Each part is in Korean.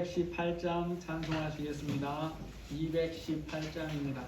218장 찬송하시겠습니다. 218장입니다.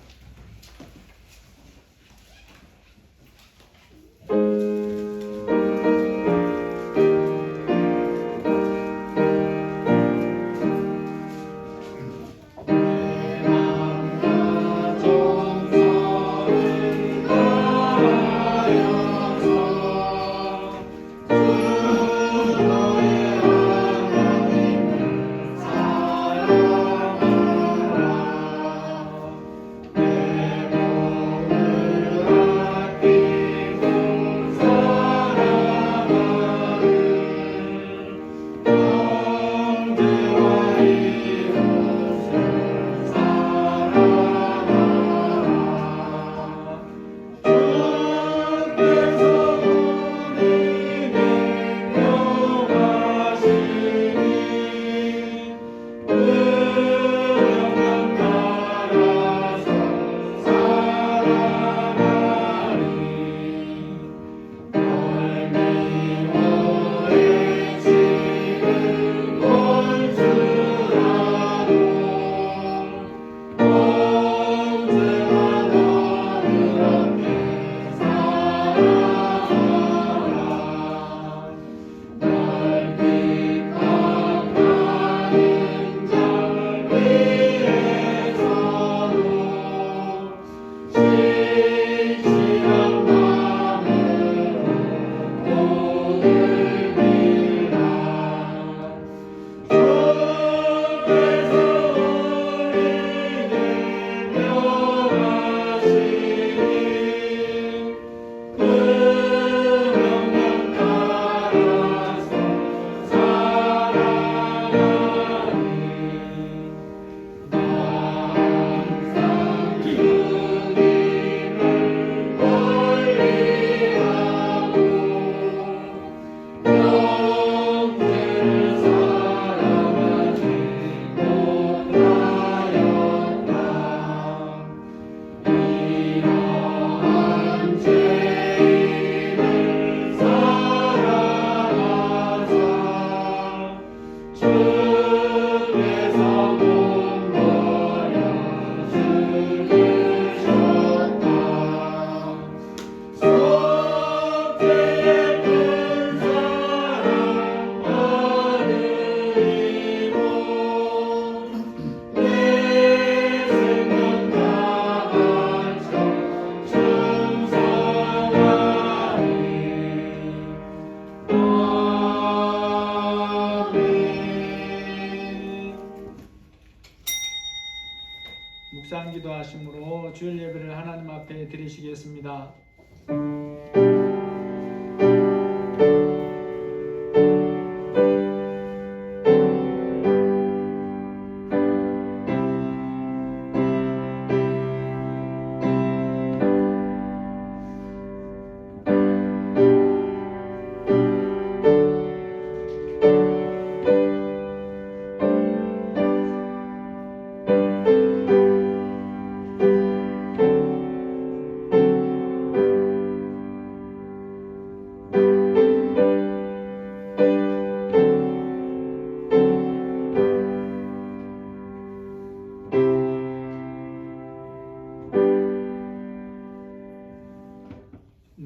묵상 기도하심으로 주일 예배를 하나님 앞에 드리시겠습니다.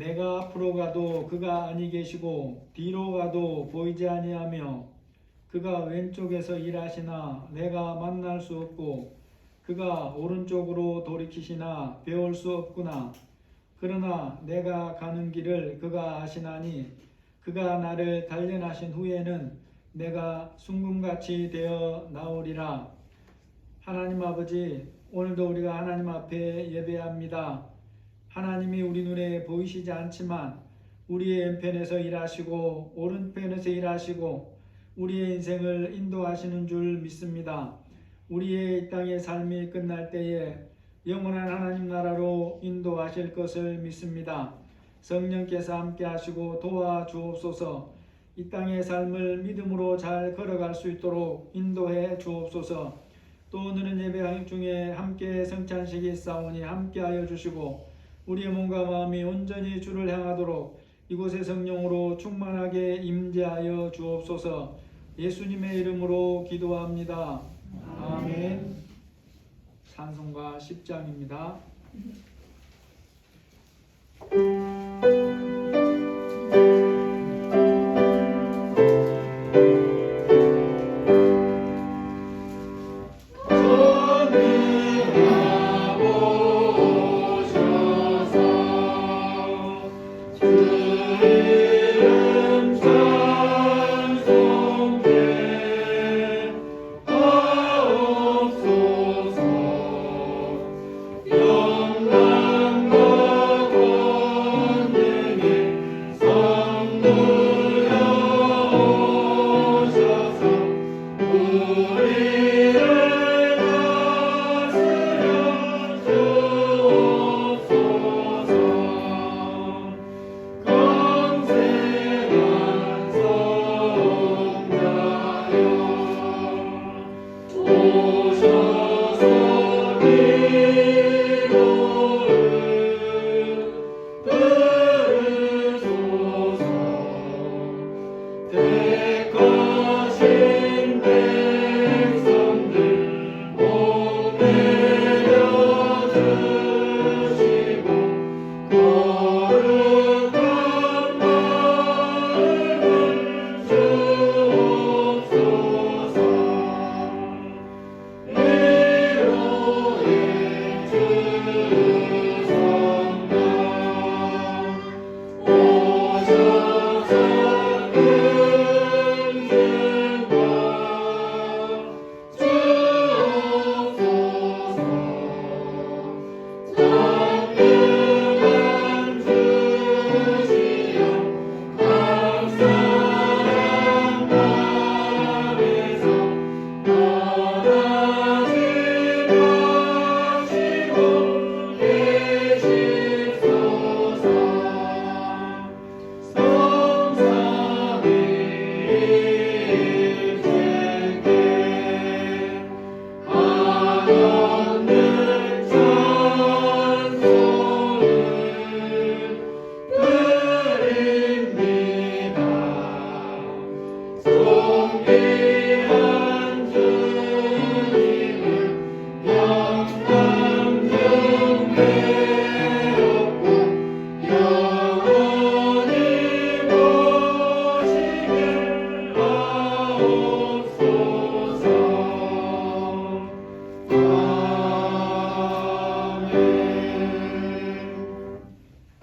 내가 앞으로 가도 그가 아니 계시고 뒤로 가도 보이지 아니하며 그가 왼쪽에서 일하시나 내가 만날 수 없고 그가 오른쪽으로 돌이키시나 배울 수 없구나. 그러나 내가 가는 길을 그가 아시나니 그가 나를 단련하신 후에는 내가 순금같이 되어 나오리라. 하나님 아버지, 오늘도 우리가 하나님 앞에 예배합니다. 하나님이 우리 눈에 보이시지 않지만 우리의 왼편에서 일하시고 오른편에서 일하시고 우리의 인생을 인도하시는 줄 믿습니다. 우리의 이 땅의 삶이 끝날 때에 영원한 하나님 나라로 인도하실 것을 믿습니다. 성령께서 함께 하시고 도와주옵소서. 이 땅의 삶을 믿음으로 잘 걸어갈 수 있도록 인도해 주옵소서. 또 오늘은 예배 중에 함께 성찬식이 있사오니 함께하여 주시고 우리의 몸과 마음이 온전히 주를 향하도록 이곳의 성령으로 충만하게 임재하여 주옵소서. 예수님의 이름으로 기도합니다. 아멘. 찬송가 10장입니다.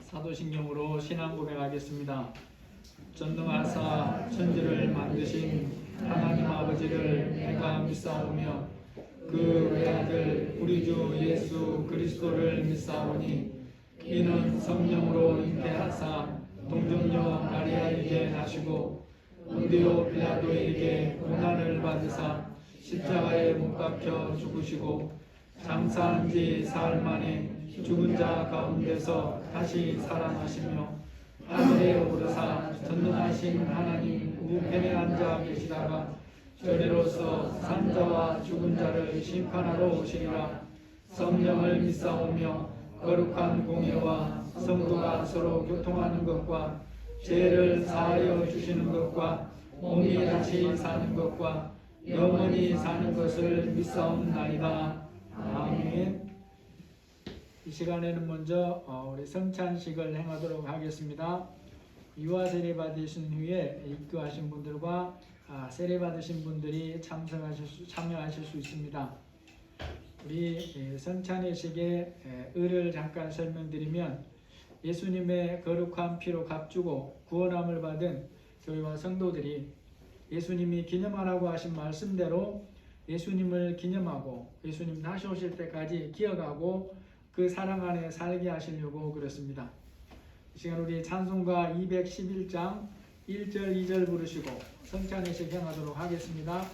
사도신경으로 신앙 고백하겠습니다. 전능하사 천지를 만드신 하나님 아버지를 내가 믿사오며 그 외아들 우리 주 예수 그리스도를 믿사오니 이는 성령으로 잉태하사 동정녀 마리아에게 나시고 본디오 빌라도에게 고난을 받으사 십자가에 못 박혀 죽으시고 장사한 지 사흘 만에 죽은 자 가운데서 다시 살아나시며 하늘에 오르사 전능하신 하나님 우편에 앉아 계시다가 저리로서 산자와 죽은 자를 심판하러 오시리라. 성령을 믿사오며 거룩한 공예와 성도가 서로 교통하는 것과 죄를 사하여 주시는 것과 몸이 다시 사는 것과 영원히 사는 것을 믿사옵나이다. 아멘. 이 시간에는 먼저 우리 성찬식을 행하도록 하겠습니다. 유아 세례 받으신 후에 입교하신 분들과 세례 받으신 분들이 참여하실 수 있습니다. 우리 성찬의식의 의를 잠깐 설명드리면 예수님의 거룩한 피로 값주고 구원함을 받은 교회와 성도들이 예수님이 기념하라고 하신 말씀대로 예수님을 기념하고 예수님 다시 오실 때까지 기억하고 그 사랑 안에 살게 하시려고 그렇습니다. 이 시간 우리 찬송가 211장 1절 2절 부르시고 성찬의식 행하도록 하겠습니다.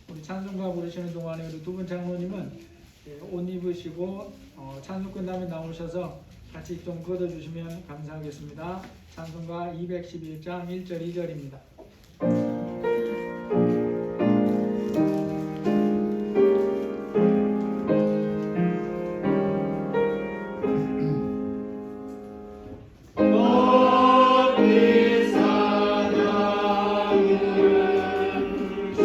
우리 찬송가 부르시는 동안에 우리 두 분 장로님은 옷 입으시고 찬송 끝나면 나오셔서 같이 좀 걷어주시면 감사하겠습니다. 찬송가 211장 1절 2절입니다. 주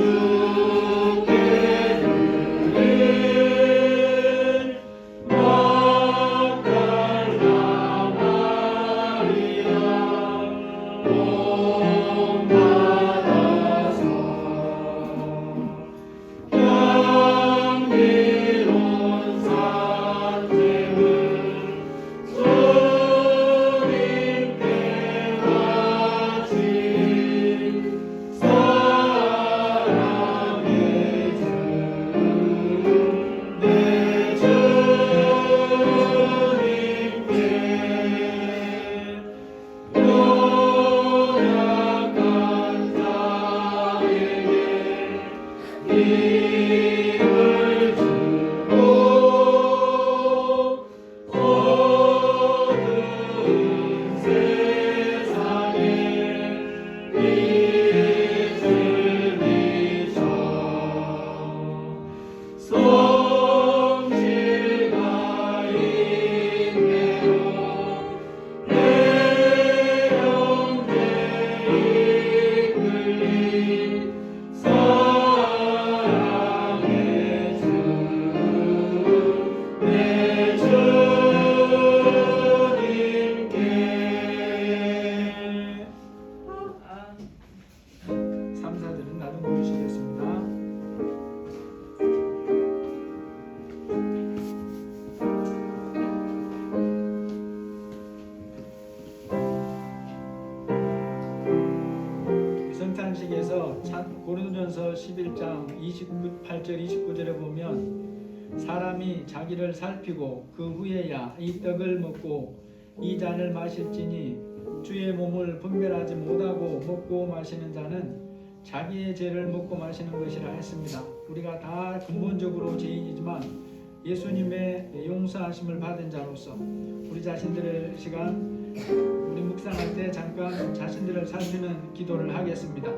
고린도전서 11장 28절 29절에 보면 사람이 자기를 살피고 그 후에야 이 떡을 먹고 이 잔을 마실지니 주의 몸을 분별하지 못하고 먹고 마시는 자는 자기의 죄를 먹고 마시는 것이라 했습니다. 우리가 다 근본적으로 죄인이지만 예수님의 용서하심을 받은 자로서 우리 자신들의 시간 우리 묵상할 때 잠깐 자신들을 살피는 기도를 하겠습니다.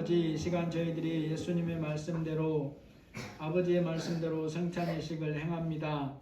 아버지, 이 시간 저희들이 예수님의 말씀대로 아버지의 말씀대로 성찬의식을 행합니다.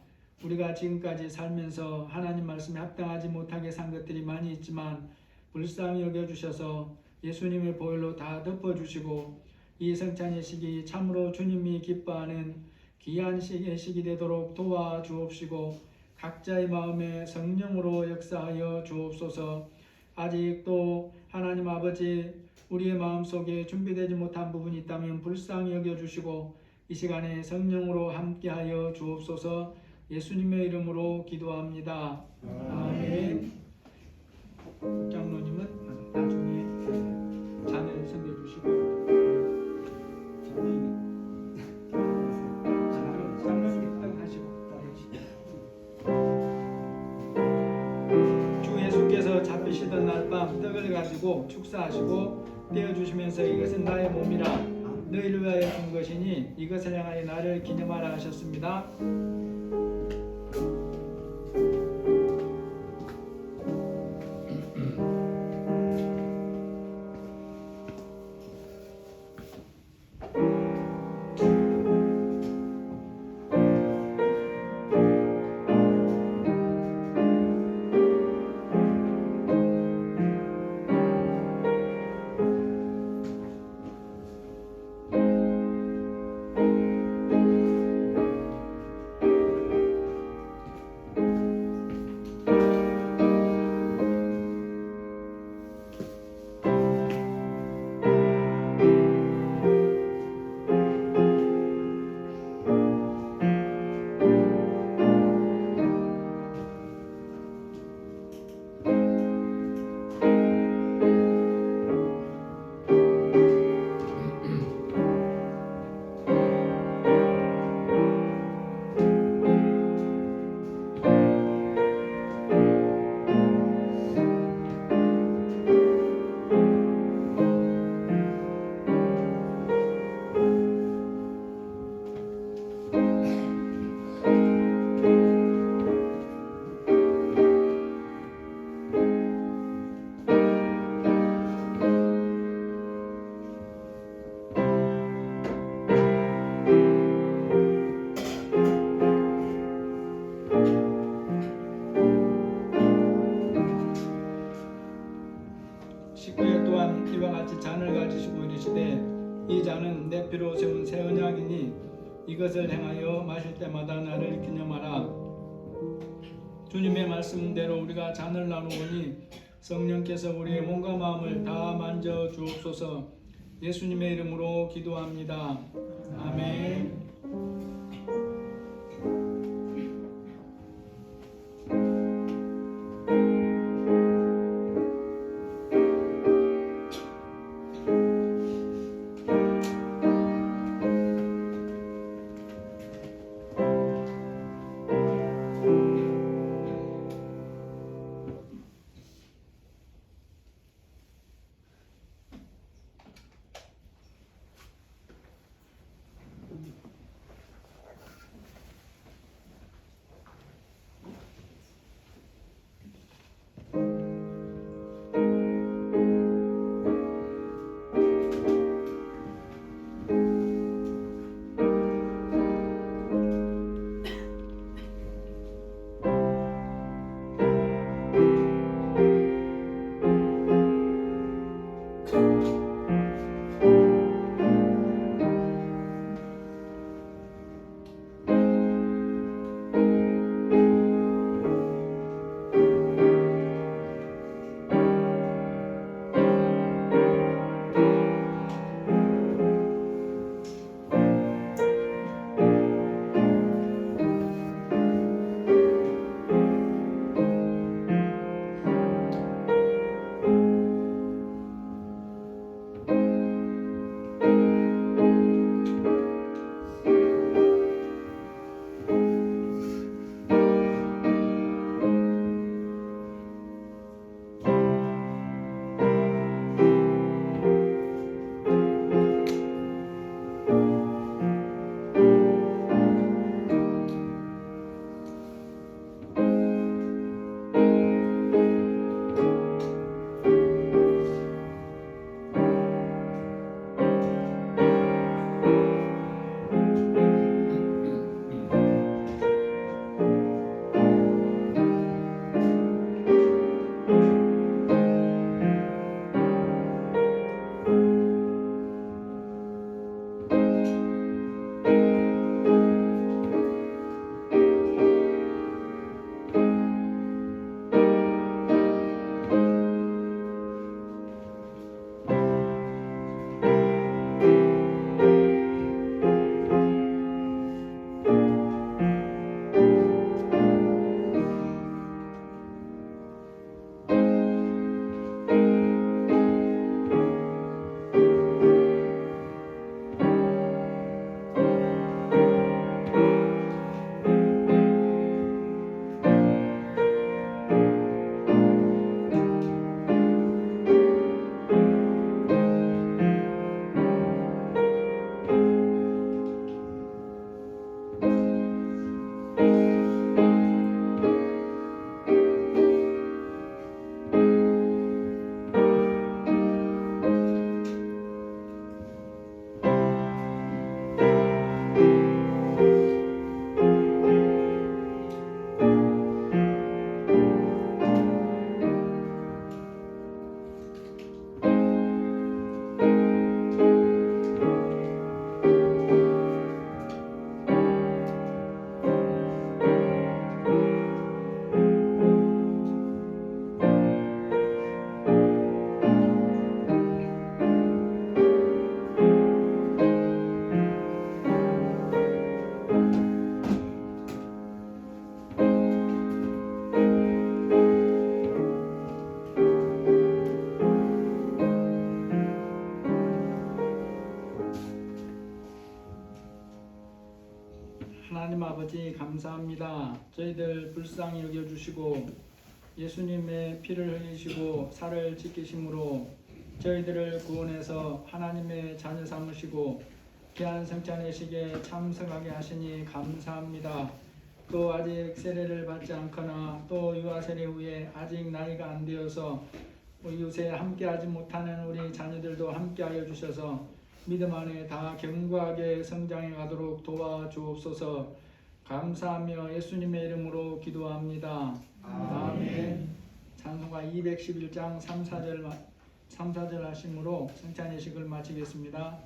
우리가 지금까지 살면서 하나님 말씀에 합당하지 못하게 산 것들이 많이 있지만 불쌍히 여겨주셔서 예수님의 보혈로 다 덮어주시고 이 성찬의식이 참으로 주님이 기뻐하는 귀한 예식이 되도록 도와주옵시고 각자의 마음에 성령으로 역사하여 주옵소서. 아직도 하나님 아버지 우리의 마음속에 준비되지 못한 부분이 있다면 불쌍히 여겨주시고 이 시간에 성령으로 함께하여 주옵소서. 예수님의 이름으로 기도합니다. 아멘. 장로님은 나중에 잔을 섬겨주시고 장로님 딱 하시고 주 예수께서 잡히시던 날 밤 떡을 가지고 축사하시고 떼어주시면서 이것은 나의 몸이라 너희를 위하여 준 것이니 이것을 향하여 나를 기념하라 하셨습니다. 이와 같이 잔을 가지시고 이르시되 이 잔은 내 피로 세운 새 언약이니 이것을 행하여 마실 때마다 나를 기념하라. 주님의 말씀대로 우리가 잔을 나누오니 성령께서 우리의 몸과 마음을 다 만져 주옵소서. 예수님의 이름으로 기도합니다. 아멘. 감사합니다. 저희들 불쌍히 여겨주시고 예수님의 피를 흘리시고 살을 지키심으로 저희들을 구원해서 하나님의 자녀 삼으시고 귀한 성찬의식에 참석하게 하시니 감사합니다. 또 아직 세례를 받지 않거나 또 유아 세례 후에 아직 나이가 안 되어서 이웃에 함께하지 못하는 우리 자녀들도 함께하여 주셔서 믿음 안에 다 견고하게 성장해 가도록 도와주옵소서. 감사하며 예수님의 이름으로 기도합니다. 아멘. 찬송가 211장 3, 4절 하심으로 성찬예식을 마치겠습니다.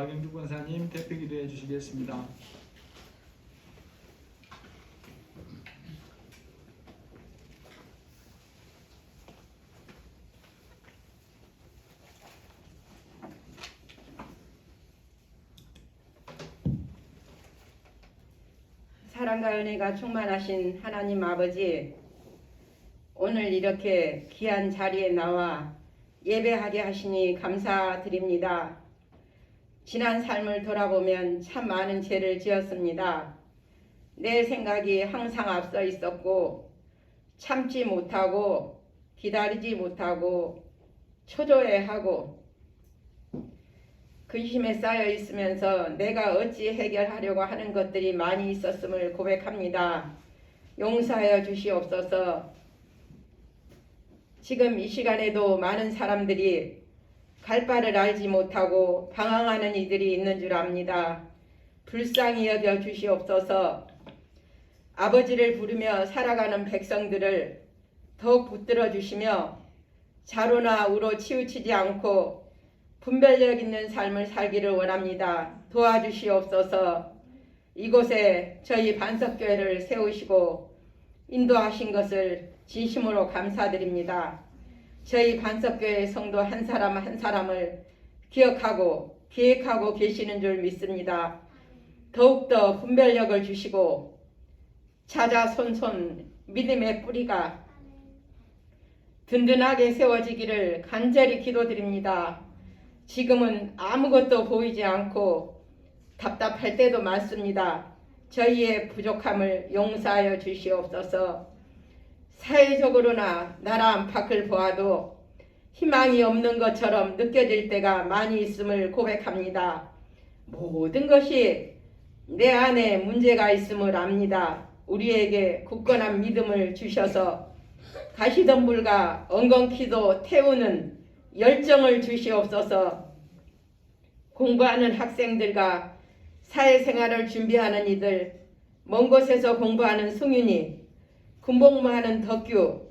박영주 권사님 대표 기도해 주시겠습니다. 사랑과 은혜가 충만하신 하나님 아버지, 오늘 이렇게 귀한 자리에 나와 예배하게 하시니 감사드립니다. 지난 삶을 돌아보면 참 많은 죄를 지었습니다. 내 생각이 항상 앞서 있었고 참지 못하고 기다리지 못하고 초조해하고 근심에 쌓여 있으면서 내가 어찌 해결하려고 하는 것들이 많이 있었음을 고백합니다. 용서하여 주시옵소서. 지금 이 시간에도 많은 사람들이 갈 바를 알지 못하고 방황하는 이들이 있는 줄 압니다. 불쌍히 여겨 주시옵소서. 아버지를 부르며 살아가는 백성들을 더욱 붙들어 주시며 자로나 우로 치우치지 않고 분별력 있는 삶을 살기를 원합니다. 도와주시옵소서. 이곳에 저희 반석교회를 세우시고 인도하신 것을 진심으로 감사드립니다. 저희 반석교회 성도 한 사람 한 사람을 기억하고 계획하고 계시는 줄 믿습니다. 더욱더 분별력을 주시고 자자손손 믿음의 뿌리가 든든하게 세워지기를 간절히 기도드립니다. 지금은 아무것도 보이지 않고 답답할 때도 많습니다. 저희의 부족함을 용서하여 주시옵소서. 사회적으로나 나라 안팎을 보아도 희망이 없는 것처럼 느껴질 때가 많이 있음을 고백합니다. 모든 것이 내 안에 문제가 있음을 압니다. 우리에게 굳건한 믿음을 주셔서 가시덤불과 엉겅퀴도 태우는 열정을 주시옵소서. 공부하는 학생들과 사회생활을 준비하는 이들, 먼 곳에서 공부하는 승윤이, 군복무하는 덕규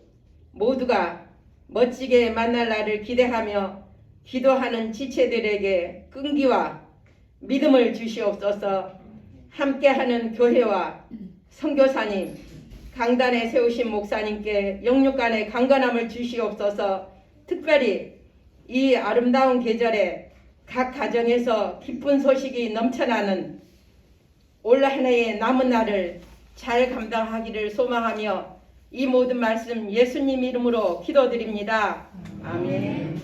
모두가 멋지게 만날 날을 기대하며 기도하는 지체들에게 끈기와 믿음을 주시옵소서. 함께하는 교회와 선교사님, 강단에 세우신 목사님께 영육간의 강건함을 주시옵소서. 특별히 이 아름다운 계절에 각 가정에서 기쁜 소식이 넘쳐나는 올 한 해의 남은 날을 잘 감당하기를 소망하며 이 모든 말씀 예수님 이름으로 기도드립니다. 아멘.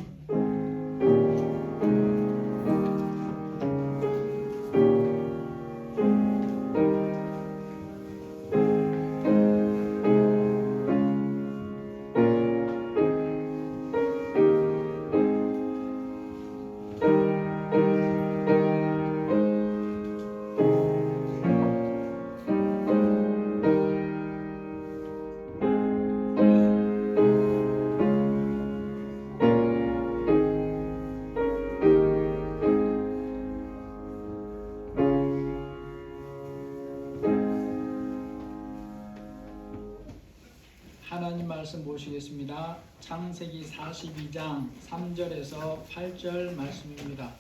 하나님 말씀 보시겠습니다. 창세기 42장 3절에서 8절 말씀입니다.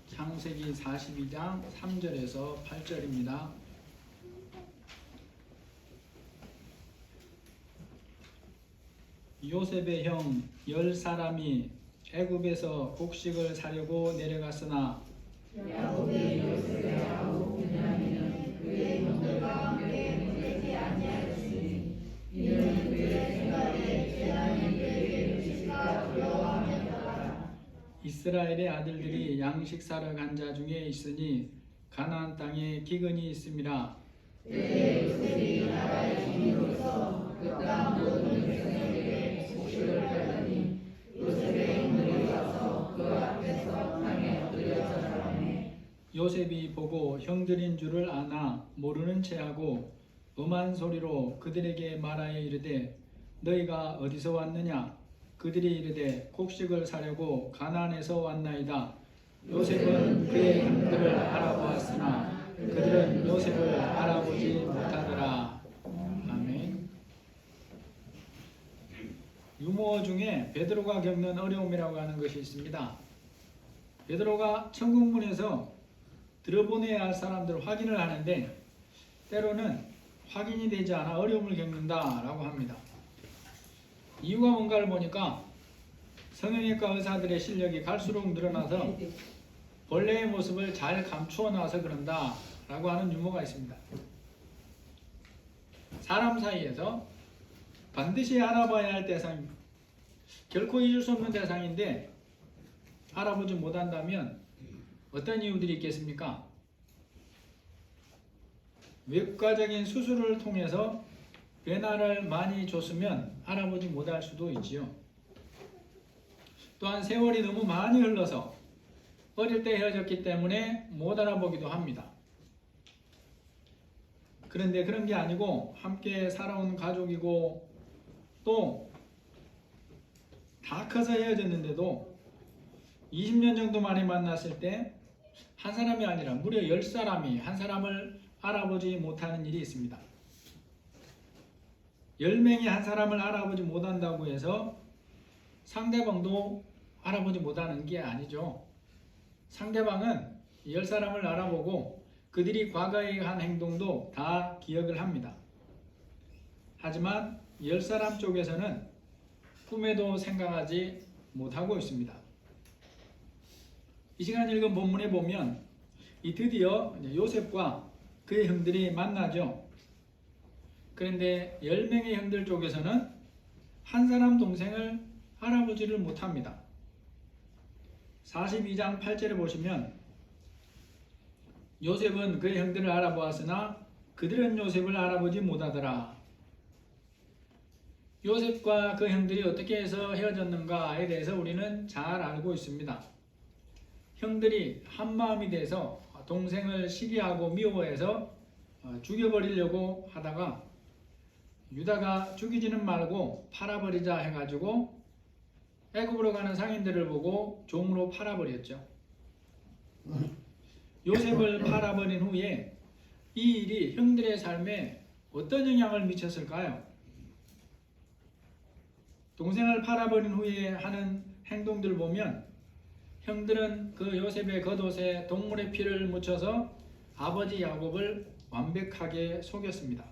창세기 42장 3절에서 8절입니다. 요셉의 형 10사람이 애굽에서 곡식을 사려고 내려갔으나 야곱이 요셉의 아우 베냐민은 그의 형들과 함께 보내지 아니하였으니 이는 그의 생각에 제사장에게 음식가 두려워함이었더라. 이스라엘의 아들들이 양식 사러 간 자 중에 있으니 가나안 땅에 기근이 있음이라. 그때 요셉이 나라의 주인으로서 그 땅 모든 백성에게 곡식을 팔더니 요셉의 형들이 와서 그 앞에서 땅에 엎드려 절하매 요셉이 보고 형들인 줄을 아나 모르는 체하고 음한 소리로 그들에게 말하여 이르되 너희가 어디서 왔느냐? 그들이 이르되 곡식을 사려고 가나안에서 왔나이다. 요셉은 그의 형들을 알아보았으나 그들은 요셉을 알아보지 못하더라. 아멘. 유머 중에 베드로가 겪는 어려움이라고 하는 것이 있습니다. 베드로가 천국문에서 들어보내야 할 사람들 확인을 하는데 때로는 확인이 되지 않아 어려움을 겪는다라고 합니다. 이유가 뭔가를 보니까 성형외과 의사들의 실력이 갈수록 늘어나서 본래의 모습을 잘 감추어 놔서 그런다라고 하는 유머가 있습니다. 사람 사이에서 반드시 알아봐야 할 대상입니다. 결코 잊을 수 없는 대상인데 알아보지 못한다면 어떤 이유들이 있겠습니까? 외과적인 수술을 통해서 변화를 많이 줬으면 알아보지 못할 수도 있지요. 또한 세월이 너무 많이 흘러서 어릴 때 헤어졌기 때문에 못 알아보기도 합니다. 그런데 그런 게 아니고 함께 살아온 가족이고 또 다 커서 헤어졌는데도 20년 정도 만에 만났을 때 한 사람이 아니라 무려 10사람이 한 사람을 알아보지 못하는 일이 있습니다. 10명이 한 사람을 알아보지 못한다고 해서 상대방도 알아보지 못하는 게 아니죠. 상대방은 10사람을 알아보고 그들이 과거에 한 행동도 다 기억을 합니다. 하지만 10사람 쪽에서는 꿈에도 생각하지 못하고 있습니다. 이 시간 읽은 본문에 보면 드디어 요셉과 그의 형들이 만나죠. 그런데 10명의 형들 쪽에서는 한 사람 동생을 알아보지를 못합니다. 42장 8절에 보시면 요셉은 그의 형들을 알아보았으나 그들은 요셉을 알아보지 못하더라. 요셉과 그 형들이 어떻게 해서 헤어졌는가에 대해서 우리는 잘 알고 있습니다. 형들이 한마음이 돼서 동생을 시기하고 미워해서 죽여버리려고 하다가 유다가 죽이지는 말고 팔아버리자 해가지고 애굽으로 가는 상인들을 보고 종으로 팔아버렸죠. 요셉을 팔아버린 후에 이 일이 형들의 삶에 어떤 영향을 미쳤을까요? 동생을 팔아버린 후에 하는 행동들 보면 형들은 그 요셉의 겉옷에 동물의 피를 묻혀서 아버지 야곱을 완벽하게 속였습니다.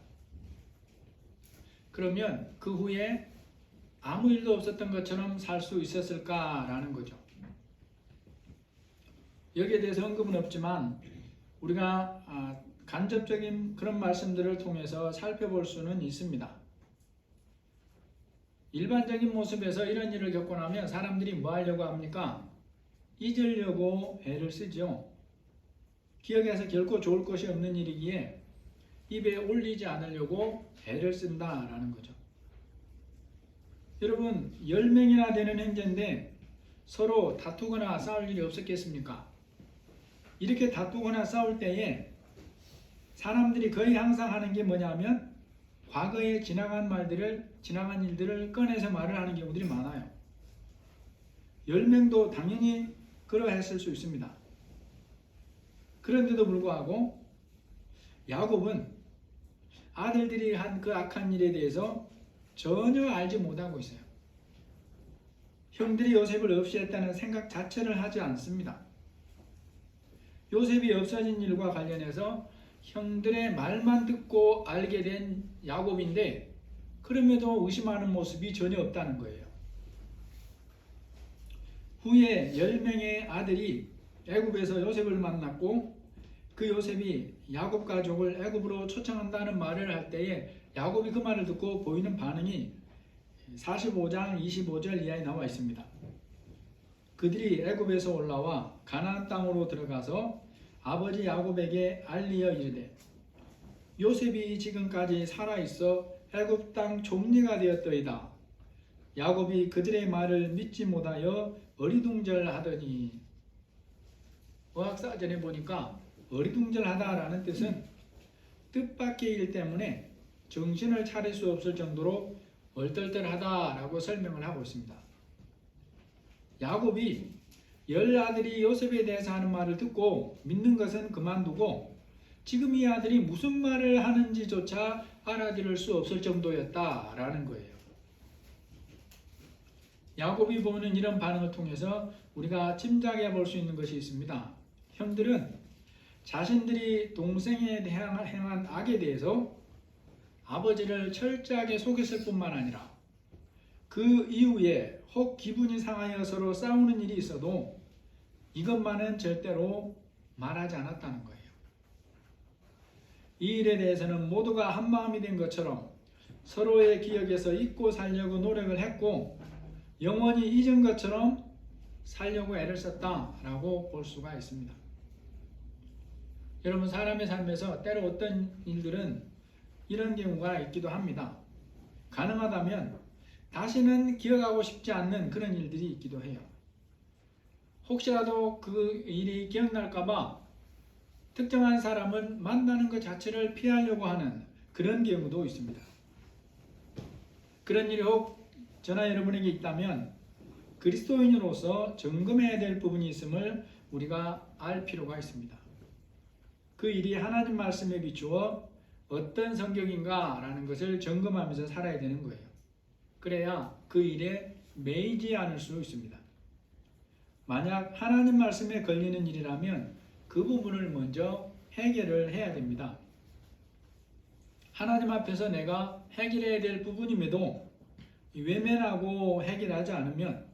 그러면 그 후에 아무 일도 없었던 것처럼 살 수 있었을까라는 거죠. 여기에 대해서 언급은 없지만 우리가 간접적인 그런 말씀들을 통해서 살펴볼 수는 있습니다. 일반적인 모습에서 이런 일을 겪고 나면 사람들이 뭐 하려고 합니까? 잊으려고 애를 쓰죠. 기억에서 결코 좋을 것이 없는 일이기에 입에 올리지 않으려고 애를 쓴다라는 거죠. 여러분, 10명이나 되는 형제인데 서로 다투거나 싸울 일이 없었겠습니까? 이렇게 다투거나 싸울 때에 사람들이 거의 항상 하는 게 뭐냐면 과거에 지나간 일들을 꺼내서 말을 하는 경우들이 많아요. 10명도 당연히 그러했을 수 있습니다. 그런데도 불구하고 야곱은 아들들이 한 그 악한 일에 대해서 전혀 알지 못하고 있어요. 형들이 요셉을 없이했다는 생각 자체를 하지 않습니다. 요셉이 없어진 일과 관련해서 형들의 말만 듣고 알게 된 야곱인데 그럼에도 의심하는 모습이 전혀 없다는 거예요. 후에 10명의 아들이 애굽에서 요셉을 만났고 그 요셉이 야곱 가족을 애굽으로 초청한다는 말을 할 때에 야곱이 그 말을 듣고 보이는 반응이 45장 25절 이하에 나와 있습니다. 그들이 애굽에서 올라와 가나안 땅으로 들어가서 아버지 야곱에게 알리어 이르되 요셉이 지금까지 살아있어 애굽 땅 총리가 되었더이다. 야곱이 그들의 말을 믿지 못하여 어리둥절하더니 어학사전에 보니까 어리둥절하다라는 뜻은 뜻밖의 일 때문에 정신을 차릴 수 없을 정도로 얼떨떨하다라고 설명을 하고 있습니다. 야곱이 10아들이 요셉에 대해서 하는 말을 듣고 믿는 것은 그만두고 지금 이 아들이 무슨 말을 하는지조차 알아들을 수 없을 정도였다라는 거예요. 야곱이 보이는 이런 반응을 통해서 우리가 짐작해 볼 수 있는 것이 있습니다. 형들은 자신들이 동생에 행한 악에 대해서 아버지를 철저하게 속였을 뿐만 아니라 그 이후에 혹 기분이 상하여 서로 싸우는 일이 있어도 이것만은 절대로 말하지 않았다는 거예요. 이 일에 대해서는 모두가 한마음이 된 것처럼 서로의 기억에서 잊고 살려고 노력을 했고 영원히 잊은 것처럼 살려고 애를 썼다라고 볼 수가 있습니다. 여러분, 사람의 삶에서 때로 어떤 일들은 이런 경우가 있기도 합니다. 가능하다면 다시는 기억하고 싶지 않는 그런 일들이 있기도 해요. 혹시라도 그 일이 기억날까봐 특정한 사람을 만나는 것 자체를 피하려고 하는 그런 경우도 있습니다. 그런 일이 혹 저나 여러분에게 있다면 그리스도인으로서 점검해야 될 부분이 있음을 우리가 알 필요가 있습니다. 그 일이 하나님 말씀에 비추어 어떤 성격인가 라는 것을 점검하면서 살아야 되는 거예요. 그래야 그 일에 매이지 않을 수 있습니다. 만약 하나님 말씀에 걸리는 일이라면 그 부분을 먼저 해결을 해야 됩니다. 하나님 앞에서 내가 해결해야 될 부분임에도 외면하고 해결하지 않으면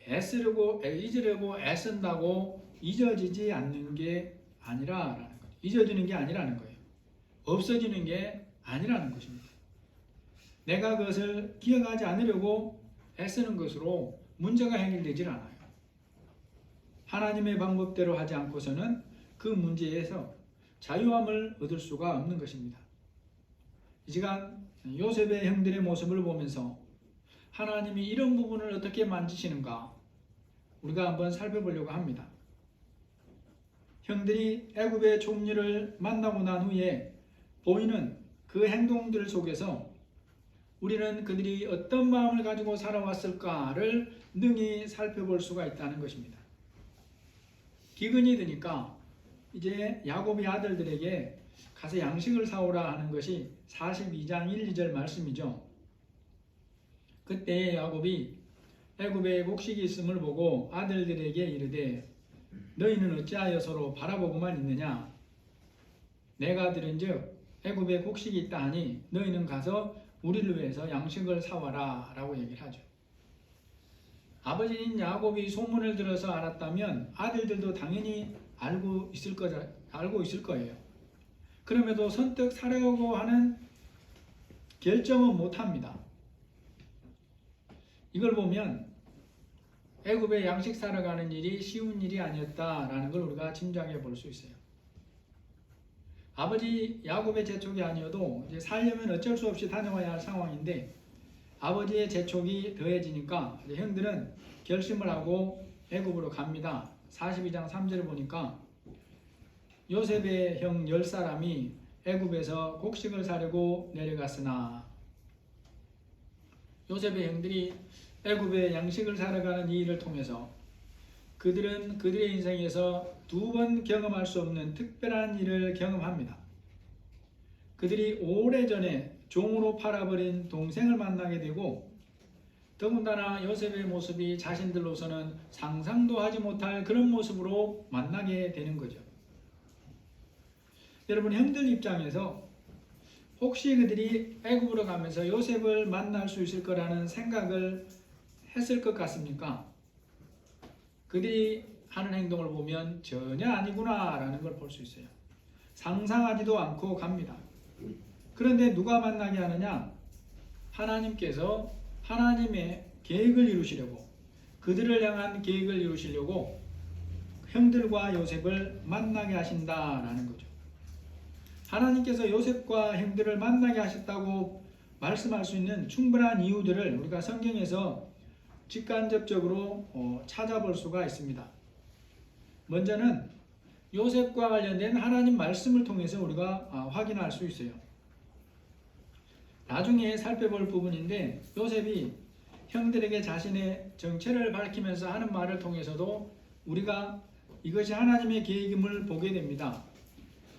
잊으려고 애쓴다고 잊어지지 않는 게 아니라라는 거예요. 잊어지는 게 아니라는 거예요. 없어지는 게 아니라는 것입니다. 내가 그것을 기억하지 않으려고 애쓰는 것으로 문제가 해결되질 않아요. 하나님의 방법대로 하지 않고서는 그 문제에서 자유함을 얻을 수가 없는 것입니다. 이 시간 요셉의 형들의 모습을 보면서 하나님이 이런 부분을 어떻게 만지시는가 우리가 한번 살펴보려고 합니다. 형들이 애굽의 총리를 만나고 난 후에 보이는 그 행동들 속에서 우리는 그들이 어떤 마음을 가지고 살아왔을까를 능히 살펴볼 수가 있다는 것입니다. 기근이 드니까 이제 야곱이 아들들에게 가서 양식을 사오라 하는 것이 42장 1, 2절 말씀이죠. 그때 야곱이 애굽에 곡식이 있음을 보고 아들들에게 이르되 너희는 어찌하여 서로 바라보고만 있느냐? 내가 들은즉 애굽에 곡식이 있다 하니 너희는 가서 우리를 위해서 양식을 사와라 라고 얘기를 하죠. 아버지인 야곱이 소문을 들어서 알았다면 아들들도 당연히 알고 있을 거예요. 그럼에도 선뜻 사려고 하는 결정은 못합니다. 이걸 보면 애굽에 양식 사러 가는 일이 쉬운 일이 아니었다라는 걸 우리가 짐작해 볼 수 있어요. 아버지 야곱의 재촉이 아니어도 이제 살려면 어쩔 수 없이 다녀와야 할 상황인데 아버지의 재촉이 더해지니까 이제 형들은 결심을 하고 애굽으로 갑니다. 42장 3절을 보니까 요셉의 형 10사람이 애굽에서 곡식을 사려고 내려갔으나 요셉의 형들이 애굽에 양식을 사러 가는 이 일을 통해서 그들은 그들의 인생에서 두 번 경험할 수 없는 특별한 일을 경험합니다. 그들이 오래전에 종으로 팔아버린 동생을 만나게 되고 더군다나 요셉의 모습이 자신들로서는 상상도 하지 못할 그런 모습으로 만나게 되는 거죠. 여러분, 형들 입장에서 혹시 그들이 애굽으로 가면서 요셉을 만날 수 있을 거라는 생각을 했을 것 같습니까? 그들이 하는 행동을 보면 전혀 아니구나 라는 걸 볼 수 있어요. 상상하지도 않고 갑니다. 그런데 누가 만나게 하느냐? 하나님께서 하나님의 계획을 이루시려고, 그들을 향한 계획을 이루시려고 형들과 요셉을 만나게 하신다라는 거죠. 하나님께서 요셉과 형들을 만나게 하셨다고 말씀할 수 있는 충분한 이유들을 우리가 성경에서 직간접적으로 찾아볼 수가 있습니다. 먼저는 요셉과 관련된 하나님 말씀을 통해서 우리가 확인할 수 있어요. 나중에 살펴볼 부분인데 요셉이 형들에게 자신의 정체를 밝히면서 하는 말을 통해서도 우리가 이것이 하나님의 계획임을 보게 됩니다.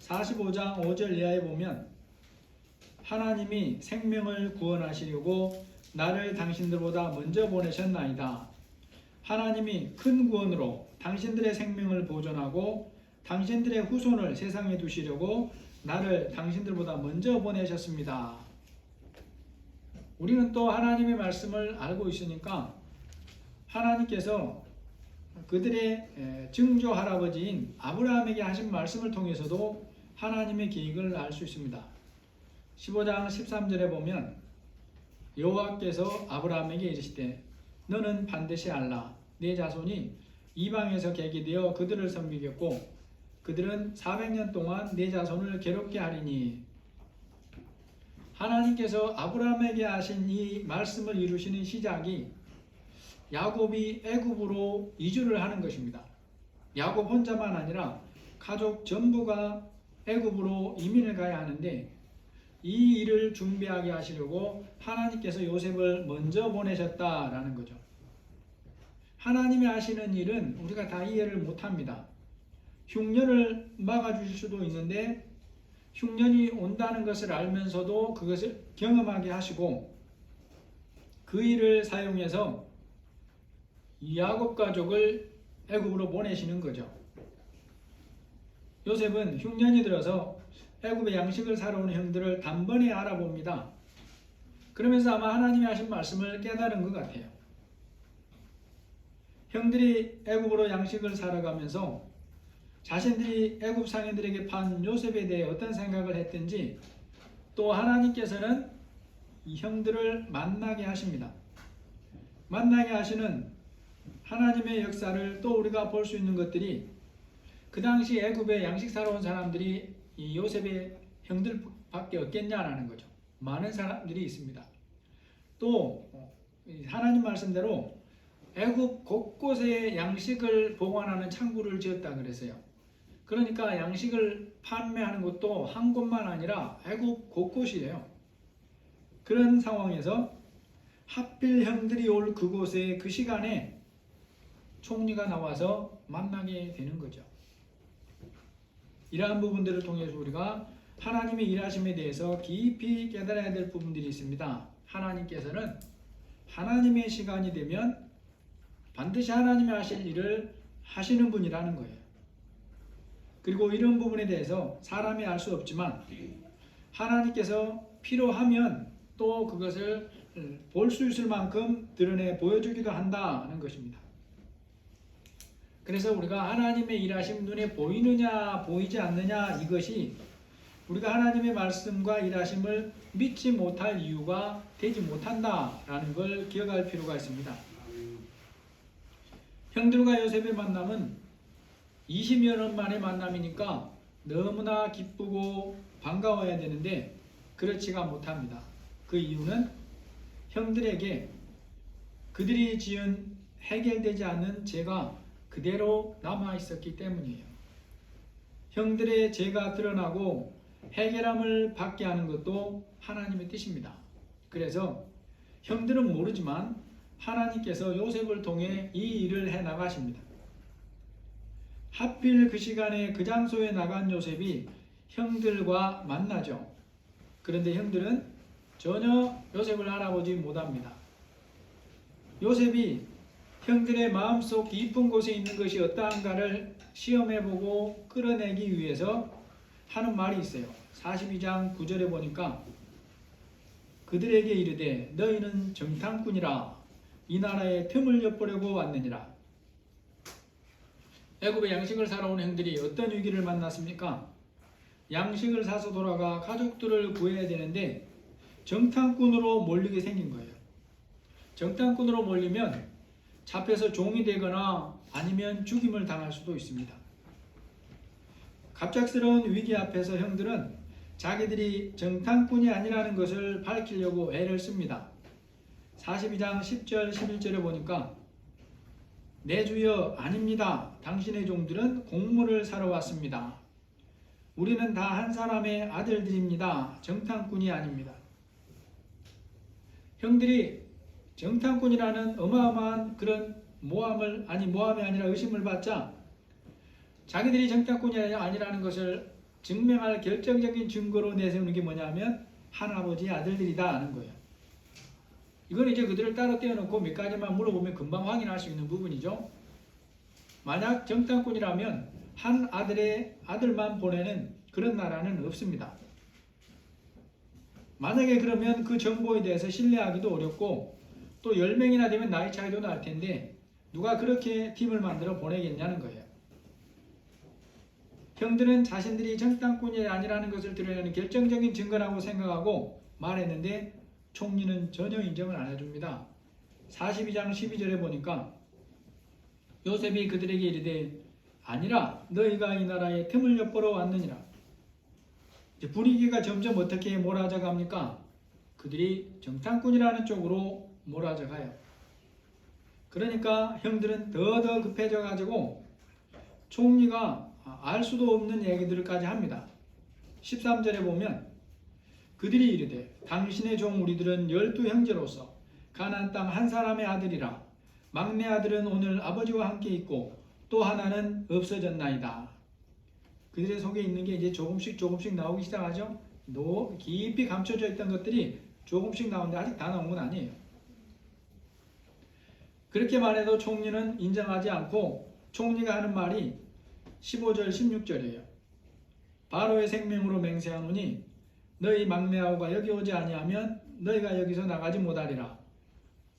45장 5절 이하에 보면 하나님이 생명을 구원하시려고 나를 당신들보다 먼저 보내셨나이다. 하나님이 큰 구원으로 당신들의 생명을 보존하고 당신들의 후손을 세상에 두시려고 나를 당신들보다 먼저 보내셨습니다. 우리는 또 하나님의 말씀을 알고 있으니까 하나님께서 그들의 증조 할아버지인 아브라함에게 하신 말씀을 통해서도 하나님의 계획을 알 수 있습니다. 15장 13절에 보면 여호와께서 아브라함에게 이르시되 너는 반드시 알라. 내 자손이 이방에서 객이 되어 그들을 섬기겠고 그들은 400년 동안 내 자손을 괴롭게 하리니. 하나님께서 아브라함에게 하신 이 말씀을 이루시는 시작이 야곱이 애굽으로 이주를 하는 것입니다. 야곱 혼자만 아니라 가족 전부가 애굽으로 이민을 가야 하는데 이 일을 준비하게 하시려고 하나님께서 요셉을 먼저 보내셨다라는 거죠. 하나님이 하시는 일은 우리가 다 이해를 못합니다. 흉년을 막아주실 수도 있는데 흉년이 온다는 것을 알면서도 그것을 경험하게 하시고 그 일을 사용해서 야곱 가족을 애굽으로 보내시는 거죠. 요셉은 흉년이 들어서 애굽의 양식을 사러 오는 형들을 단번에 알아봅니다. 그러면서 아마 하나님이 하신 말씀을 깨달은 것 같아요. 형들이 애굽으로 양식을 사러 가면서 자신들이 애굽 상인들에게 판 요셉에 대해 어떤 생각을 했든지 또 하나님께서는 이 형들을 만나게 하십니다. 만나게 하시는 하나님의 역사를 또 우리가 볼 수 있는 것들이 그 당시 애굽에 양식 사러 온 사람들이 이 요셉의 형들밖에 없겠냐라는 거죠. 많은 사람들이 있습니다. 또 하나님 말씀대로 애굽 곳곳에 양식을 보관하는 창구를 지었다 그랬어요. 그러니까 양식을 판매하는 곳도 한 곳만 아니라 애굽 곳곳이에요. 그런 상황에서 하필 형들이 올 그곳에 그 시간에 총리가 나와서 만나게 되는 거죠. 이러한 부분들을 통해서 우리가 하나님의 일하심에 대해서 깊이 깨달아야 될 부분들이 있습니다. 하나님께서는 하나님의 시간이 되면 반드시 하나님이 하실 일을 하시는 분이라는 거예요. 그리고 이런 부분에 대해서 사람이 알 수 없지만 하나님께서 필요하면 또 그것을 볼 수 있을 만큼 드러내 보여주기도 한다는 것입니다. 그래서 우리가 하나님의 일하심 눈에 보이느냐 보이지 않느냐, 이것이 우리가 하나님의 말씀과 일하심을 믿지 못할 이유가 되지 못한다라는 걸 기억할 필요가 있습니다. 형들과 요셉의 만남은 20여 년 만의 만남이니까 너무나 기쁘고 반가워야 되는데 그렇지가 못합니다. 그 이유는 형들에게 그들이 지은 해결되지 않은 죄가 그대로 남아 있었기 때문이에요. 형들의 죄가 드러나고 해결함을 받게 하는 것도 하나님의 뜻입니다. 그래서 형들은 모르지만 하나님께서 요셉을 통해 이 일을 해 나가십니다. 하필 그 시간에 그 장소에 나간 요셉이 형들과 만나죠. 그런데 형들은 전혀 요셉을 알아보지 못합니다. 요셉이 형들의 마음속 깊은 곳에 있는 것이 어떠한가를 시험해보고 끌어내기 위해서 하는 말이 있어요. 42장 9절에 보니까 그들에게 이르되 너희는 정탐꾼이라 이 나라의 틈을 엿보려고 왔느니라. 애굽의 양식을 사러 온 형들이 어떤 위기를 만났습니까? 양식을 사서 돌아가 가족들을 구해야 되는데 정탐꾼으로 몰리게 생긴 거예요. 정탐꾼으로 몰리면 잡혀서 종이 되거나 아니면 죽임을 당할 수도 있습니다. 갑작스러운 위기 앞에서 형들은 자기들이 정탐꾼이 아니라는 것을 밝히려고 애를 씁니다. 42장 10절 11절에 보니까 내 주여 아닙니다. 당신의 종들은 곡물을 사러 왔습니다. 우리는 다 한 사람의 아들들입니다. 정탐꾼이 아닙니다. 형들이 정탐꾼이라는 어마어마한 그런 모함이 아니라 의심을 받자 자기들이 정탐꾼이 아니라는 것을 증명할 결정적인 증거로 내세우는 게 뭐냐면 할아버지 아들들이다 하는 거예요. 이건 이제 그들을 따로 떼어놓고 몇 가지만 물어보면 금방 확인할 수 있는 부분이죠. 만약 정탐꾼이라면 한 아들의 아들만 보내는 그런 나라는 없습니다. 만약에 그러면 그 정보에 대해서 신뢰하기도 어렵고 또 10명이나 되면 나이 차이도 날 텐데 누가 그렇게 팀을 만들어 보내겠냐는 거예요. 형들은 자신들이 정탐꾼이 아니라는 것을 드러내는 결정적인 증거라고 생각하고 말했는데 총리는 전혀 인정을 안 해줍니다. 42장 12절에 보니까 요셉이 그들에게 이르되 아니라 너희가 이 나라의 틈을 엿보러 왔느니라. 이제 분위기가 점점 어떻게 몰아져 갑니까? 그들이 정탐꾼이라는 쪽으로 몰아져 가요. 그러니까 형들은 더 급해져 가지고 총리가 알 수도 없는 얘기들까지 합니다. 13절에 보면 그들이 이르되 당신의 종 우리들은 12형제로서 가나안 땅 한 사람의 아들이라. 막내 아들은 오늘 아버지와 함께 있고 또 하나는 없어졌나이다. 그들의 속에 있는 게 이제 조금씩 나오기 시작하죠. 깊이 감춰져 있던 것들이 조금씩 나오는데 아직 다 나온 건 아니에요. 그렇게 말해도 총리는 인정하지 않고 총리가 하는 말이 15절 16절이에요. 바로의 생명으로 맹세하노니 너희 막내 아우가 여기 오지 아니하면 너희가 여기서 나가지 못하리라.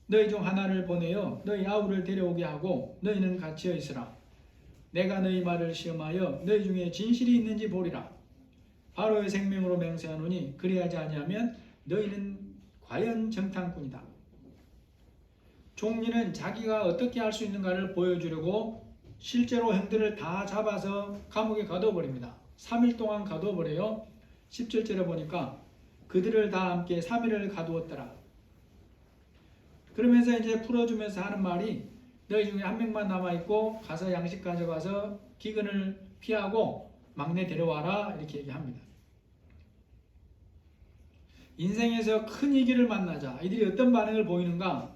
너희 중 하나를 보내어 너희 아우를 데려오게 하고 너희는 갇혀 있으라. 내가 너희 말을 시험하여 너희 중에 진실이 있는지 보리라. 바로의 생명으로 맹세하노니 그리하지 아니하면 너희는 과연 정탐꾼이다. 총리는 자기가 어떻게 할 수 있는가를 보여주려고 실제로 형들을 다 잡아서 감옥에 가둬버립니다. 3일 동안 가둬버려요. 17절에 보니까 그들을 다 함께 3일을 가두었더라. 그러면서 이제 풀어주면서 하는 말이 너희 중에 한 명만 남아있고 가서 양식 가져가서 기근을 피하고 막내 데려와라 이렇게 얘기합니다. 인생에서 큰 위기를 만나자 이들이 어떤 반응을 보이는가?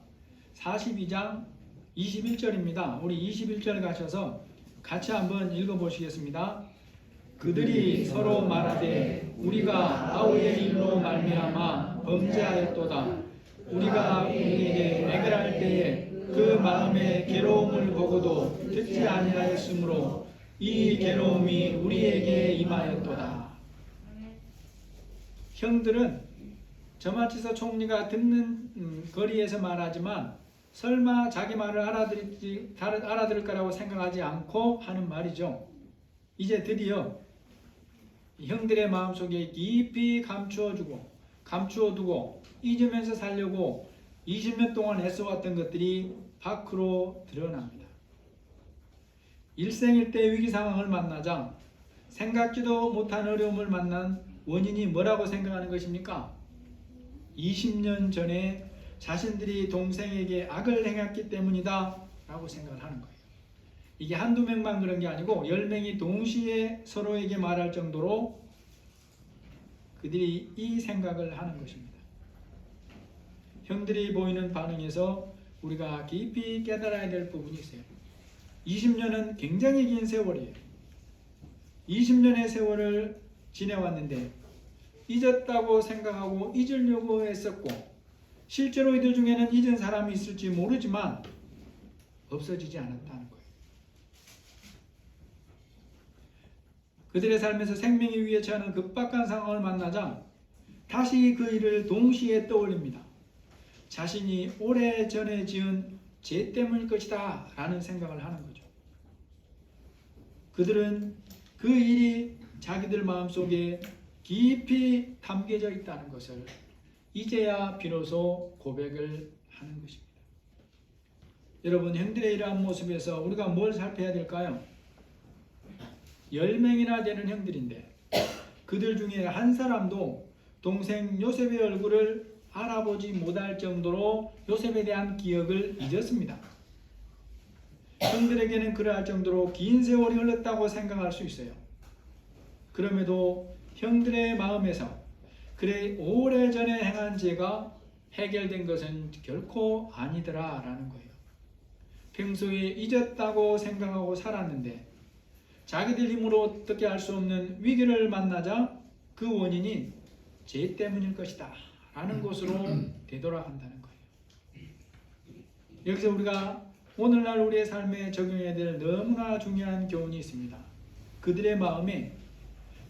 42장 21절입니다. 우리 21절 가셔서 같이 한번 읽어보시겠습니다. 그들이 서로 말하되 우리가 아우의 일로 말미암아 범죄하였도다. 우리가 우리에게 해결할 때에 그 마음의 괴로움을 보고도 듣지 아니하였으므로 이 괴로움이 우리에게 임하였도다. 형들은 저마치서 총리가 듣는 거리에서 말하지만 설마 자기 말을 알아들을 거라고 생각하지 않고 하는 말이죠. 이제 드디어 형들의 마음속에 깊이 감추어두고 잊으면서 살려고 20년 동안 애써왔던 것들이 밖으로 드러납니다. 일생일대 위기 상황을 만나자 생각지도 못한 어려움을 만난 원인이 뭐라고 생각하는 것입니까? 20년 전에 자신들이 동생에게 악을 행했기 때문이다 라고 생각을 하는 거예요. 이게 한두 명만 그런 게 아니고 10명이 동시에 서로에게 말할 정도로 그들이 이 생각을 하는 것입니다. 형들이 보이는 반응에서 우리가 깊이 깨달아야 될 부분이 있어요. 20년은 굉장히 긴 세월이에요. 20년의 세월을 지내왔는데 잊었다고 생각하고 잊으려고 했었고 실제로 이들 중에는 잊은 사람이 있을지 모르지만 없어지지 않았다는 거예요. 그들의 삶에서 생명이 위에 처하는 급박한 상황을 만나자 다시 그 일을 동시에 떠올립니다. 자신이 오래전에 지은 죄 때문일 것이다 라는 생각을 하는 거죠. 그들은 그 일이 자기들 마음속에 깊이 담겨져 있다는 것을 이제야 비로소 고백을 하는 것입니다. 여러분, 형들의 이러한 모습에서 우리가 뭘 살펴야 될까요? 10명이나 되는 형들인데 그들 중에 한 사람도 동생 요셉의 얼굴을 알아보지 못할 정도로 요셉에 대한 기억을 잊었습니다. 형들에게는 그러할 정도로 긴 세월이 흘렀다고 생각할 수 있어요. 그럼에도 형들의 마음에서 그래 오래전에 행한 죄가 해결된 것은 결코 아니더라 라는 거예요. 평소에 잊었다고 생각하고 살았는데 자기들 힘으로 어떻게 할 수 없는 위기를 만나자 그 원인이 죄 때문일 것이다 라는 것으로 되돌아간다는 거예요. 여기서 우리가 오늘날 우리의 삶에 적용해야 될 너무나 중요한 교훈이 있습니다. 그들의 마음에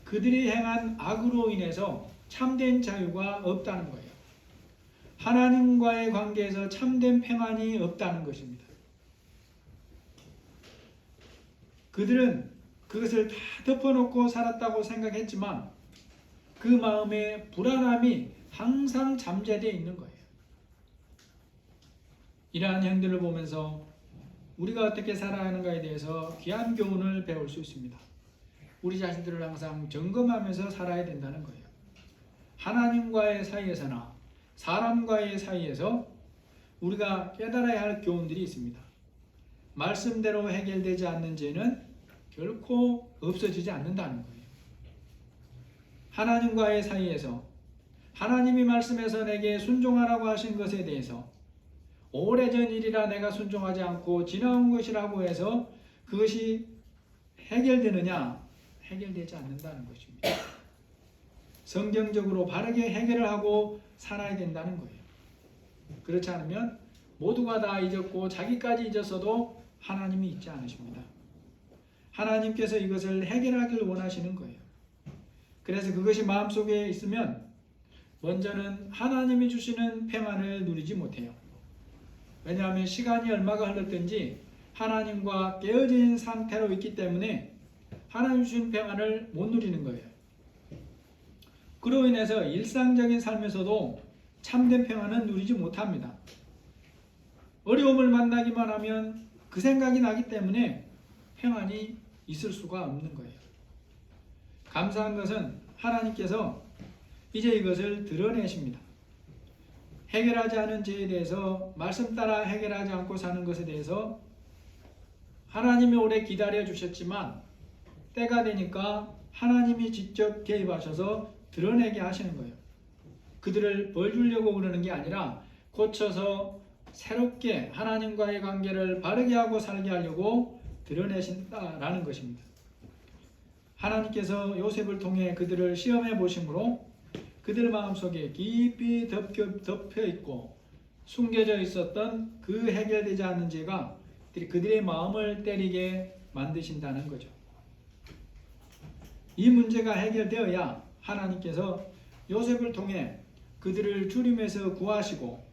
그들이 행한 악으로 인해서 참된 자유가 없다는 거예요. 하나님과의 관계에서 참된 평안이 없다는 것입니다. 그들은 그것을 다 덮어놓고 살았다고 생각했지만 그 마음에 불안함이 항상 잠재되어 있는 거예요. 이러한 형들을 보면서 우리가 어떻게 살아야 하는가에 대해서 귀한 교훈을 배울 수 있습니다. 우리 자신들을 항상 점검하면서 살아야 된다는 거예요. 하나님과의 사이에서나 사람과의 사이에서 우리가 깨달아야 할 교훈들이 있습니다. 말씀대로 해결되지 않는 죄는 결코 없어지지 않는다는 거예요. 하나님과의 사이에서 하나님이 말씀해서 내게 순종하라고 하신 것에 대해서 오래전 일이라 내가 순종하지 않고 지나온 것이라고 해서 그것이 해결되느냐? 해결되지 않는다는 것입니다. 성경적으로 바르게 해결을 하고 살아야 된다는 거예요. 그렇지 않으면 모두가 다 잊었고 자기까지 잊었어도 하나님이 잊지 않으십니다. 하나님께서 이것을 해결하길 원하시는 거예요. 그래서 그것이 마음속에 있으면 먼저는 하나님이 주시는 평안을 누리지 못해요. 왜냐하면 시간이 얼마가 흘렀든지 하나님과 깨어진 상태로 있기 때문에 하나님 주신 평안을 못 누리는 거예요. 그로 인해서 일상적인 삶에서도 참된 평안은 누리지 못합니다. 어려움을 만나기만 하면 그 생각이 나기 때문에 평안이 있을 수가 없는 거예요. 감사한 것은 하나님께서 이제 이것을 드러내십니다. 해결하지 않은 죄에 대해서 말씀 따라 해결하지 않고 사는 것에 대해서 하나님이 오래 기다려 주셨지만 때가 되니까 하나님이 직접 개입하셔서 드러내게 하시는 거예요. 그들을 벌 주려고 그러는 게 아니라 고쳐서 새롭게 하나님과의 관계를 바르게 하고 살게 하려고 드러내신다라는 것입니다. 하나님께서 요셉을 통해 그들을 시험해 보심으로 그들 마음속에 깊이 덮여 있고 숨겨져 있었던 그 해결되지 않는 죄가 그들의 마음을 때리게 만드신다는 거죠. 이 문제가 해결되어야 하나님께서 요셉을 통해 그들을 주림에서 구하시고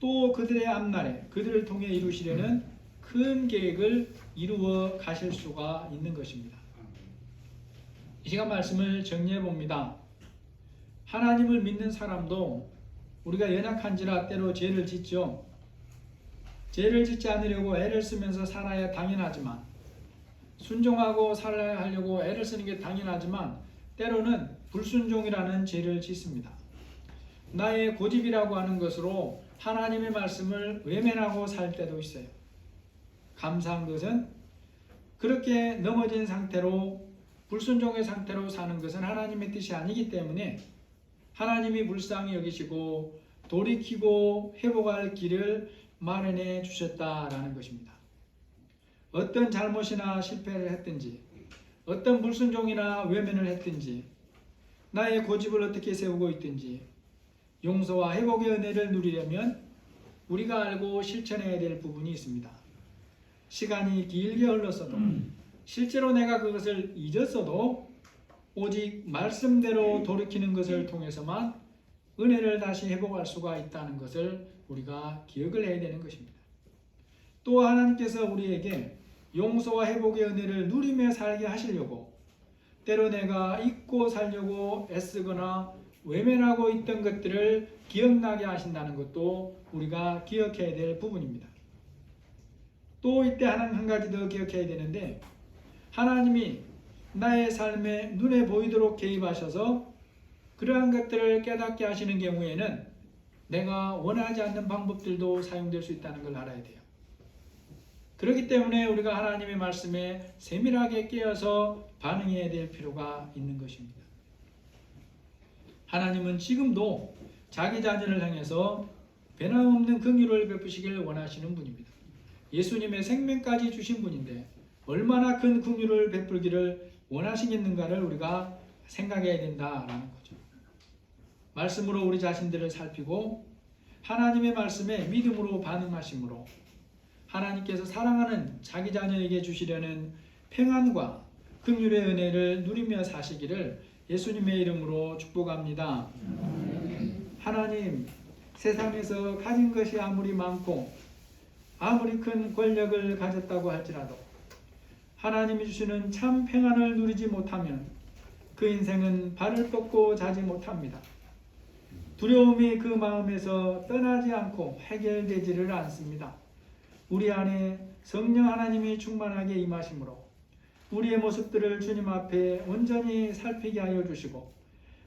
또 그들의 앞날에 그들을 통해 이루시려는 큰 계획을 이루어 가실 수가 있는 것입니다. 이 시간 말씀을 정리해 봅니다. 하나님을 믿는 사람도 우리가 연약한지라 때로 죄를 짓죠. 죄를 짓지 않으려고 애를 쓰면서 살아야 당연하지만, 순종하고 살아야 하려고 애를 쓰는 게 당연하지만 때로는 불순종이라는 죄를 짓습니다. 나의 고집이라고 하는 것으로 하나님의 말씀을 외면하고 살 때도 있어요. 감사한 것은 그렇게 넘어진 상태로 불순종의 상태로 사는 것은 하나님의 뜻이 아니기 때문에 하나님이 불쌍히 여기시고 돌이키고 회복할 길을 마련해 주셨다라는 것입니다. 어떤 잘못이나 실패를 했든지, 어떤 불순종이나 외면을 했든지, 나의 고집을 어떻게 세우고 있든지 용서와 회복의 은혜를 누리려면 우리가 알고 실천해야 될 부분이 있습니다. 시간이 길게 흘렀어도 실제로 내가 그것을 잊었어도 오직 말씀대로 돌이키는 것을 통해서만 은혜를 다시 회복할 수가 있다는 것을 우리가 기억을 해야 되는 것입니다. 또 하나님께서 우리에게 용서와 회복의 은혜를 누리며 살게 하시려고 때로 내가 잊고 살려고 애쓰거나 외면하고 있던 것들을 기억나게 하신다는 것도 우리가 기억해야 될 부분입니다. 또 이때 한 가지 더 기억해야 되는데, 하나님이 나의 삶에 눈에 보이도록 개입하셔서 그러한 것들을 깨닫게 하시는 경우에는 내가 원하지 않는 방법들도 사용될 수 있다는 걸 알아야 돼요. 그렇기 때문에 우리가 하나님의 말씀에 세밀하게 깨어서 반응해야 될 필요가 있는 것입니다. 하나님은 지금도 자기 자녀를 향해서 변함없는 긍휼을 베푸시길 원하시는 분입니다. 예수님의 생명까지 주신 분인데 얼마나 큰 긍휼을 베풀기를 원하시겠는가를 우리가 생각해야 된다라는 거죠. 말씀으로 우리 자신들을 살피고 하나님의 말씀에 믿음으로 반응하심으로 하나님께서 사랑하는 자기 자녀에게 주시려는 평안과 긍휼의 은혜를 누리며 사시기를 예수님의 이름으로 축복합니다. 하나님, 세상에서 가진 것이 아무리 많고 아무리 큰 권력을 가졌다고 할지라도 하나님이 주시는 참 평안을 누리지 못하면 그 인생은 발을 뻗고 자지 못합니다. 두려움이 그 마음에서 떠나지 않고 해결되지를 않습니다. 우리 안에 성령 하나님이 충만하게 임하심으로 우리의 모습들을 주님 앞에 온전히 살피게 하여 주시고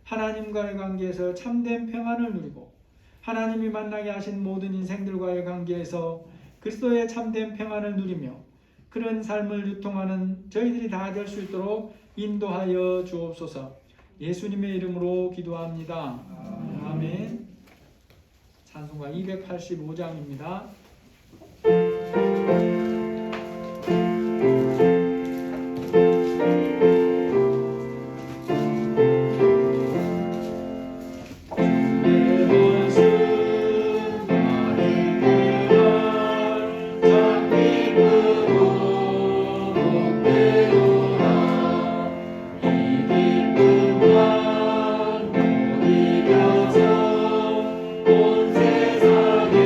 하나님과의 관계에서 참된 평안을 누리고 하나님이 만나게 하신 모든 인생들과의 관계에서 그리스도의 참된 평안을 누리며 그런 삶을 유통하는 저희들이 다 될 수 있도록 인도하여 주옵소서. 예수님의 이름으로 기도합니다. 아멘. 찬송가 285장입니다. 온 세상에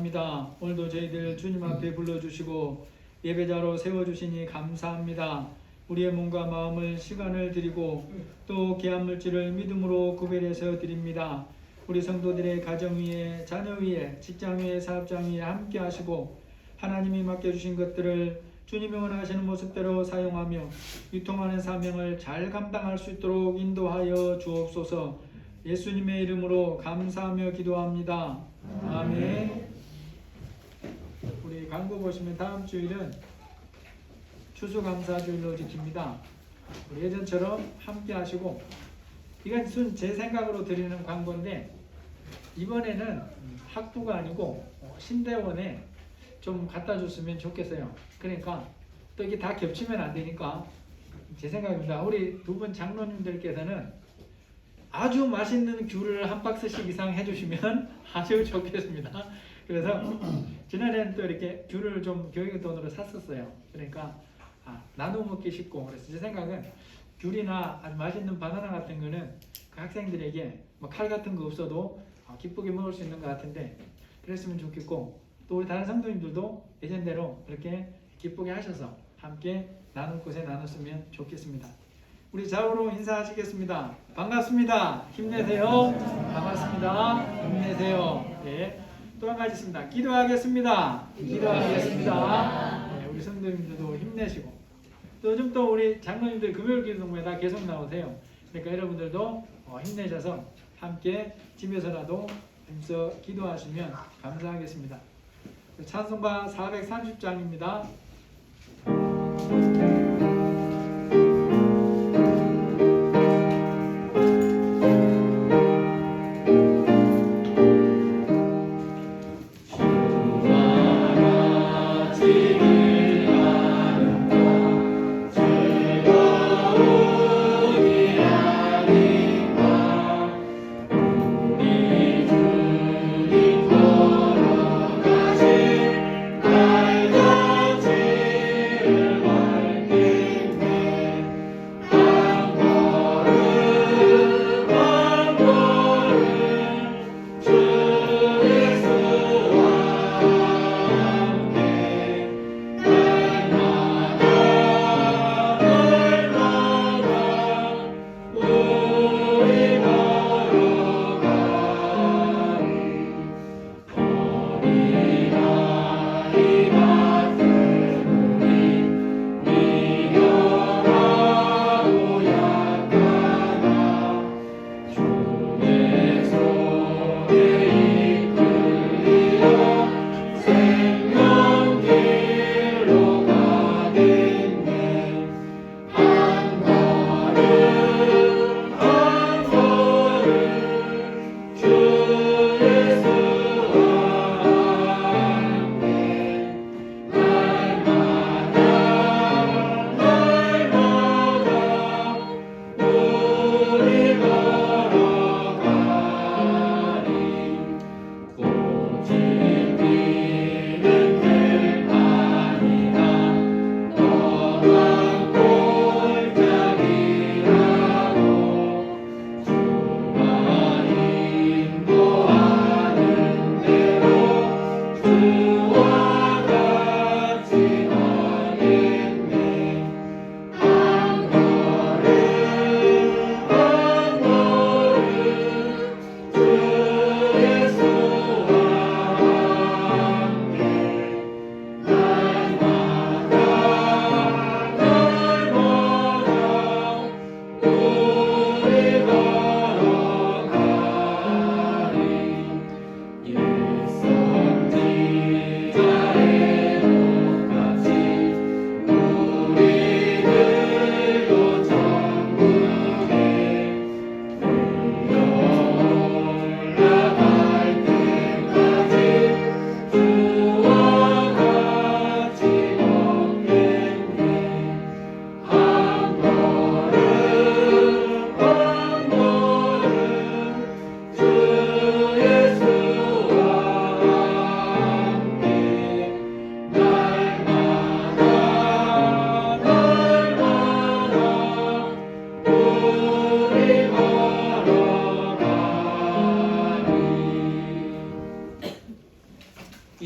감사합니다. 오늘도 저희들 주님 앞에 불러주시고 예배자로 세워주시니 감사합니다. 우리의 몸과 마음을 시간을 드리고 또 귀한 물질을 믿음으로 구별해서 드립니다. 우리 성도들의 가정 위에, 자녀 위에, 직장 위에, 사업장 위에 함께 하시고 하나님이 맡겨주신 것들을 주님이 원하시는 모습대로 사용하며 유통하는 사명을 잘 감당할 수 있도록 인도하여 주옵소서. 예수님의 이름으로 감사하며 기도합니다. 아멘. 우리 광고 보시면 다음 주일은 추수감사주일로 지킵니다. 우리 예전처럼 함께 하시고, 이건 제 생각으로 드리는 광고인데 이번에는 학부가 아니고 신대원에 좀 갖다 줬으면 좋겠어요. 그러니까 또 이게 다 겹치면 안 되니까 제 생각입니다. 우리 두 분 장로님들께서는 아주 맛있는 귤을 한 박스씩 이상 해주시면 아주 좋겠습니다. 그래서 지난해는 또 이렇게 귤을 좀 교육 돈으로 샀었어요. 그러니까 나눠 먹기 쉽고, 그래서 제 생각은 귤이나 아주 맛있는 바나나 같은 거는 그 학생들에게 뭐 칼 같은 거 없어도 기쁘게 먹을 수 있는 것 같은데 그랬으면 좋겠고, 또 우리 다른 성도님들도 예전대로 그렇게 기쁘게 하셔서 함께 나눌 곳에 나눴으면 좋겠습니다. 우리 좌우로 인사하시겠습니다. 반갑습니다. 힘내세요. 반갑습니다. 힘내세요. 네. 또 한 가지 있습니다. 기도하겠습니다. 기도하겠습니다. 네, 우리 성도님들도 힘내시고, 또 요즘 또 우리 장로님들 금요일 기도동부에 다 계속 나오세요. 그러니까 여러분들도 힘내셔서 함께 집에서라도 힘써 기도하시면 감사하겠습니다. 찬송가 430장입니다. 걸어가신 날 같이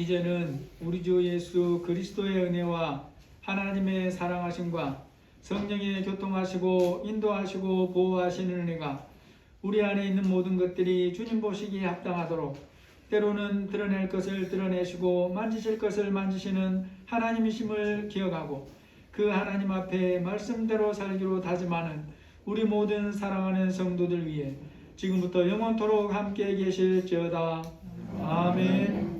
이제는 우리 주 예수 그리스도의 은혜와 하나님의 사랑하심과 성령의 교통하시고 인도하시고 보호하시는 은혜가 우리 안에 있는 모든 것들이 주님 보시기에 합당하도록 때로는 드러낼 것을 드러내시고 만지실 것을 만지시는 하나님이심을 기억하고 그 하나님 앞에 말씀대로 살기로 다짐하는 우리 모든 사랑하는 성도들 위해 지금부터 영원토록 함께 계실지어다. 아멘.